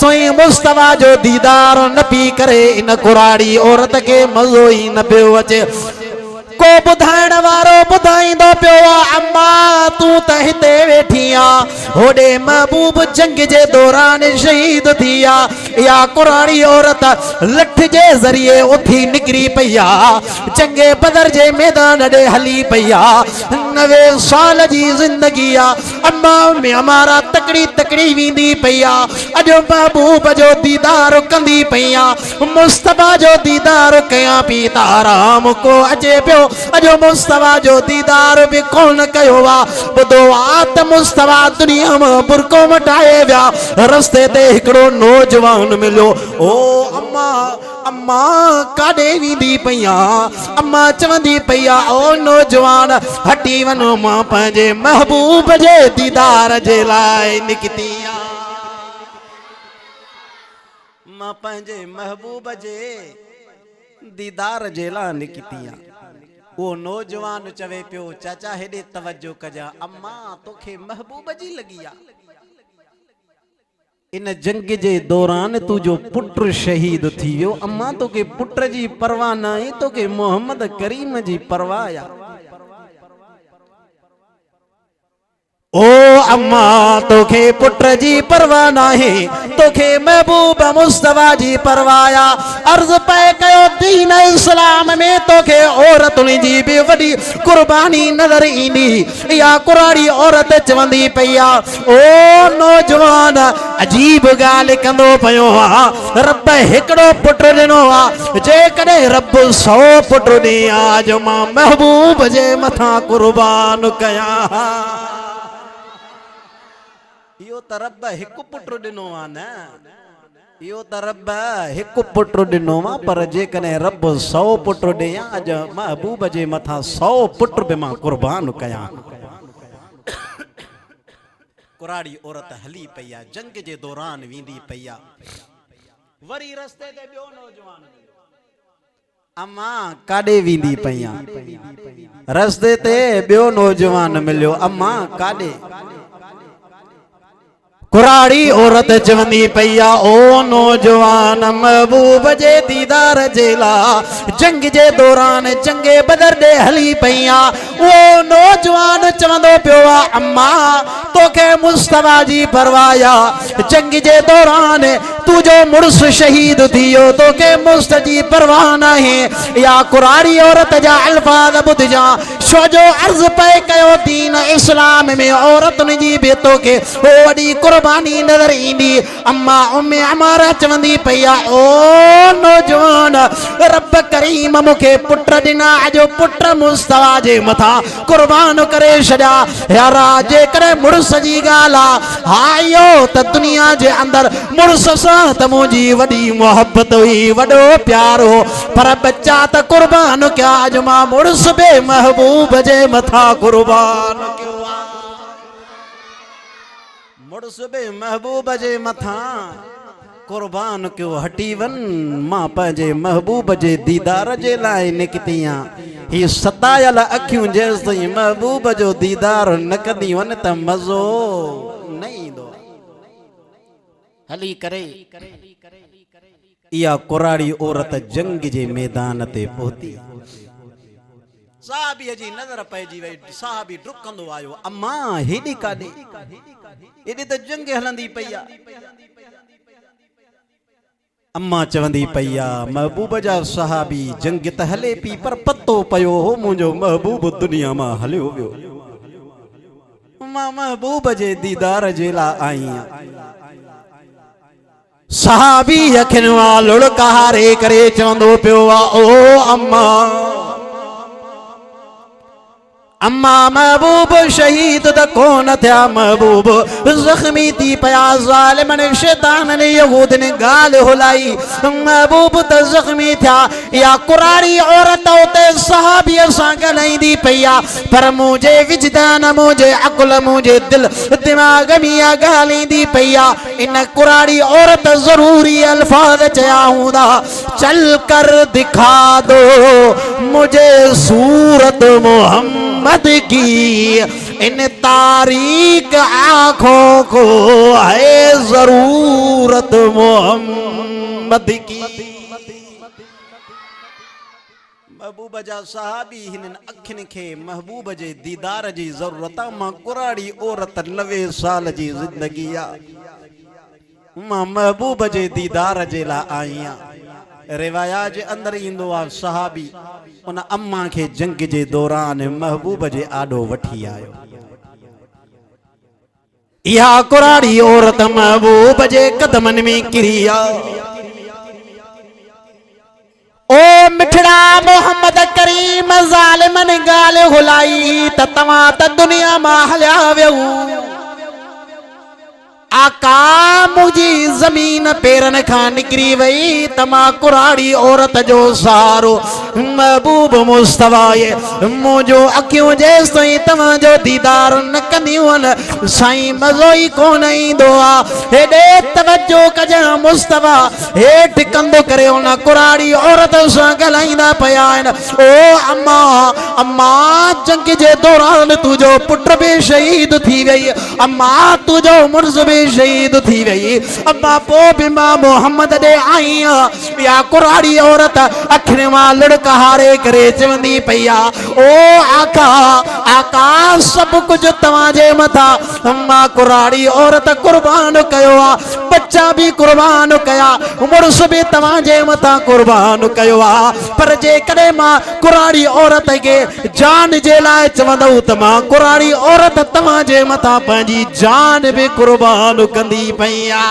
जेसोई मुस्तफा जो दीदार न पी करे इन कुराड़ी औरत के मज़ो ही न पियो अचे। को बुधाइण वारो बुधाइंदो पियो अम्मा तू त हिते वेठी आ होडे महबूब जंग जे दौरान शहीद थी आ। या कुरानी औरत लठ जे जरिए उठी निकरी पई आ जंगे बदर जे मैदान डे हली पई आ। 90 साल जी जिंदगी आ अम्मा में हमारा तकड़ी तकड़ी वींदी पई आ। अजो महबूब जो दीदार कंदी पई आ मुस्तफा जो दीदार कया पी ताराम को अचे पियो। अजो मुस्तफा जो दीदार भी कौन कयो वा बुधो आत मुस्तफा दुनिया में बुरको मटाए विया। रस्ते ते हिकड़ो नौजवान मिलो ओ अम्मा अम्मा काडे वींदी पई आ अम्मा चवंदी पई आ ओ नौजवान हटी वनो मां पंहिंजे महबूब जे दीदार जे लाइ निकती आ। मां पंहिंजे महबूब जे दीदार जे लाइ निकती आ। वो नौजवान चवे पियो चाचा हेडे तवज्जो कजा अम्मा तोखे महबूब जी लगी आ। इन जंग जे दौरान तू जो पुत्र शहीद थी वियो अम्मा तोखे पुत्र जी परवाह न आहे तोखे मोहम्मद करीम जी परवाह आ। ओ अम्मा तोखे पुत्र जी परवाह नाहे तोखे महबूब मुस्तफा जी परवाह आ। अर्ज पे कयो दीन इस्लाम में तोखे औरतुनि जी भी वडी कुर्बानी नजर ईंदी। या कुरानी औरत चवंदी पई आ ओ नौजवान अजीब गाल कंदो पयो आ रब हिकड़ो पुत्र दिनो आ जेकॾहिं रब 100 पुत्र ॾे आ जो मां महबूब जे मथां कुर्बान कया। यो त रब हिकु पुत्र दिनो आ न यो त रब हिकु पुत्र दिनो आ पर जेकॾहिं रब 100 पुत्र ॾे अज महबूब जे मथां 100 पुत्र बि मां कुर्बान कया। कुराड़ी औरत हली पई आ जंग जे दौरान वींदी पई आ। वरी रस्ते ते ॿियो नौजवान अम्मा काॾे वींदी पई आ। रस्ते ते ॿियो नौजवान मिलियो अम्मा काॾे। कुराड़ी औरत चवंदी पई आ ओ नौजवान महबूब जे दीदार जे ला जंग जे दौरान जंगे बदर दे हली पई आ। ओ नौजवान चवंदो पियो आ अम्मा तोखे मुस्तफा जी परवाह आ जंग जे दौरान तू जो मुड़स शहीद थियो तोखे मुस्त जी परवाह नाहे। या कुराड़ी औरत जा अल्फाज ॿुधजा छो जो अर्ज पे कयो दीन इस्लाम में औरतुनि जी भी तोखे वडी कुर्बानी नजर ईंदी। अम्मा उम्मे अमारा चवंदी पई आ ओ नौजवान रब करीम मूंखे पुत्र ॾिना अजो पुत्र मुस्तफा जे मथां कुर्बान करे छॾिया। यारा जेकॾहिं मुड़स जी ॻाल्हि आ हा इहो त दुनिया जे अंदर मुड़स सां त मुंहिंजी वॾी मोहब्बत हुई वॾो प्यार हो पर बच्चा त कुर्बान कया अज मां मुड़स बि महबूब जे मथां कुर्बान कयो आ। मुड़स बि महबूब जे मथां कुर्बान कयो हटी वन मां पंहिंजे महबूब जे दीदार जे लाइ निकती आ। ही सतायल अखियूं जेसि ताईं महबूब जो दीदार न कंदी वन त मज़ो न ईंदो। हली करे इहा कुराड़ी औरत जंग जे मैदान ते पहुती। साहबी जी नजर पइजी वई साहबी डुकंदो आयो अम्मा हेॾी काॾे हेॾे त जंग हलंदी पई आ। अम्मा चवंदी पई आ महबूब जा सहाबी जंग त हले पई पर पतो पयो हो मुंहिंजो महबूब दुनिया मां हलियो वियो मां महबूब जे दीदार जे लाइ आई आहियां। सहाबी अखियुनि मां लुढ़क हारे करे चवंदो पियो आ ओ अम्मा अम्मा महबूब शहीद त कोन थिया महबूब जख्मी थी पया ज़ालिमन शैतान यहूद ने गाल हुलाई महबूब त जख्मी थिया। या कुराड़ी औरत उते सहाबी सां ॻाल्हाईंदी पई आ पर मुंहिंजे विजदान मुंहिंजे अकुल मुंहिंजे दिल दिमाग़ में इहा ॻाल्हि ईंदी पई आ। इन कुराड़ी औरत ज़रूरी अल्फाज चया हूंदा चल कर दिखा दो मुझे सूरत मोहम्मद की इन तारीक आंखों को है जरूरत मोहम्मद की। महबूब जा सहाबी हिनन अखिन खे महबूब जे दीदार जी जरूरत मां कुराड़ी औरत 90 साल जी जिंदगी आ मां महबूब जे दीदार जे ला आईया। रिवाया जे अंदर इंदो आ सहाबी उन अम्मा खे जंग जे दौरान महबूब जे आडो वठी आयो। इहा कुराड़ी औरत महबूब जे कदमन में किरिया। ओ मिठड़ा मोहम्मद करीम ज़ालिमन गाल हुलाई त तवां त दुनिया मां हलिया वियो। आका मुझी जमीन पेरन खां निकरी वई तमा कुराड़ी औरत जो सारो महबूब मुस्तफा ये मुझो अखियों जेस ताईं तवां जो दीदार न कंदियूं साईं मज़ो ई कोन ईंदो आ। हेॾे तवज्जो कजां मुस्तफा हेठि कंधो करे उन कुराड़ी औरत सां ॻाल्हाईंदा पिया आहिनि। ओ अम्मा अम्मा जंग जे दौरान तुंहिंजो पुट बि शहीद थी वई। अम्मा तुंहिंजो मुर्ज़ बि शहीद थी वई। अम्मा पो भी मां मोहम्मद दे आई या कुराड़ी औरत अखिन मां लड़का हारे करे चवंदी पईया ओ आका आका सब कुछ तवाजे मथा मां कुराड़ी औरत कुर्बान कयो आ। बच्चा भी कुर्बान कया मुर्स भी तवाजे मथा कुर्बान कयो आ। पर जे कदे मां कुराड़ी औरत के जान जे लाए चवंदो त मां कुराड़ी औरत तवाजे मथा पंहिंजी जान भी कुर्बान कंदी पईया।